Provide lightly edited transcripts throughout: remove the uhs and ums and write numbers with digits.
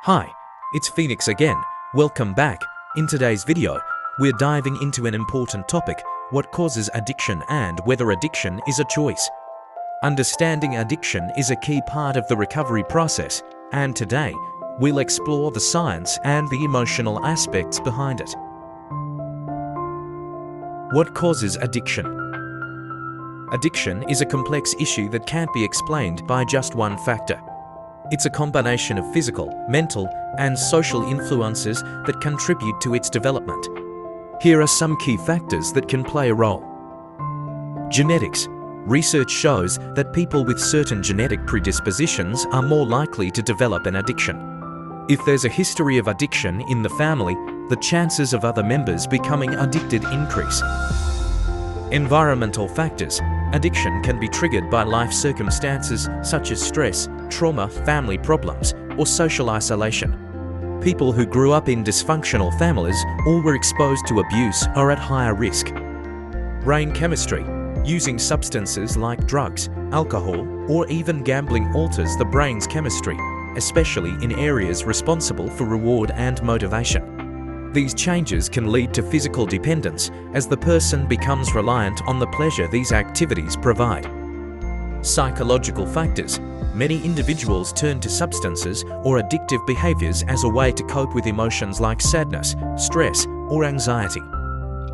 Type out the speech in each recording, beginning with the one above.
Hi, it's Phoenix again. Welcome back. In today's video, we're diving into an important topic: what causes addiction and whether addiction is a choice. Understanding addiction is a key part of the recovery process, and today, we'll explore the science and the emotional aspects behind it. What causes addiction? Addiction is a complex issue that can't be explained by just one factor. It's a combination of physical, mental, and social influences that contribute to its development. Here are some key factors that can play a role. Genetics. Research shows that people with certain genetic predispositions are more likely to develop an addiction. If there's a history of addiction in the family, the chances of other members becoming addicted increase. Environmental factors. Addiction can be triggered by life circumstances such as stress, trauma, family problems, or social isolation. People who grew up in dysfunctional families or were exposed to abuse are at higher risk. Brain chemistry. Using substances like drugs, alcohol, or even gambling alters the brain's chemistry, especially in areas responsible for reward and motivation. These changes can lead to physical dependence as the person becomes reliant on the pleasure these activities provide. Psychological factors. Many individuals turn to substances or addictive behaviors as a way to cope with emotions like sadness, stress, or anxiety.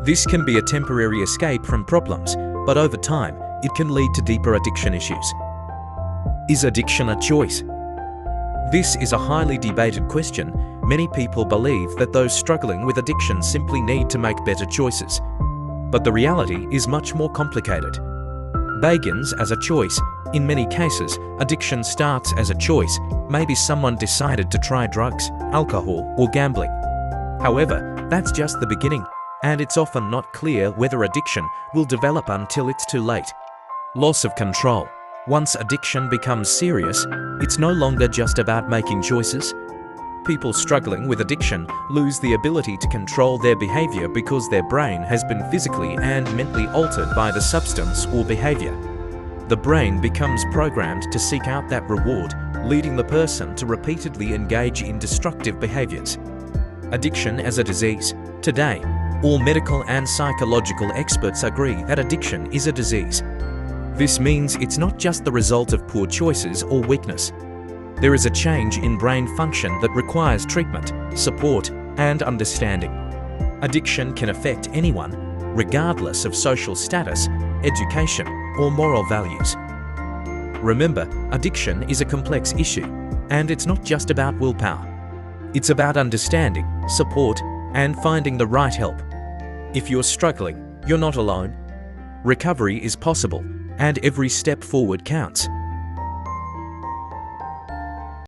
This can be a temporary escape from problems, but over time, it can lead to deeper addiction issues. Is addiction a choice? This is a highly debated question. Many people believe that those struggling with addiction simply need to make better choices. But the reality is much more complicated. Begins as a choice. In many cases, addiction starts as a choice. Maybe someone decided to try drugs, alcohol, or gambling. However, that's just the beginning, and it's often not clear whether addiction will develop until it's too late. Loss of control. Once addiction becomes serious, it's no longer just about making choices. People struggling with addiction lose the ability to control their behavior because their brain has been physically and mentally altered by the substance or behavior. The brain becomes programmed to seek out that reward, leading the person to repeatedly engage in destructive behaviors. Addiction as a disease. Today, all medical and psychological experts agree that addiction is a disease. This means it's not just the result of poor choices or weakness. There is a change in brain function that requires treatment, support, and understanding. Addiction can affect anyone, regardless of social status, education, or moral values. Remember, addiction is a complex issue, and it's not just about willpower. It's about understanding, support, and finding the right help. If you're struggling, you're not alone. Recovery is possible, and every step forward counts.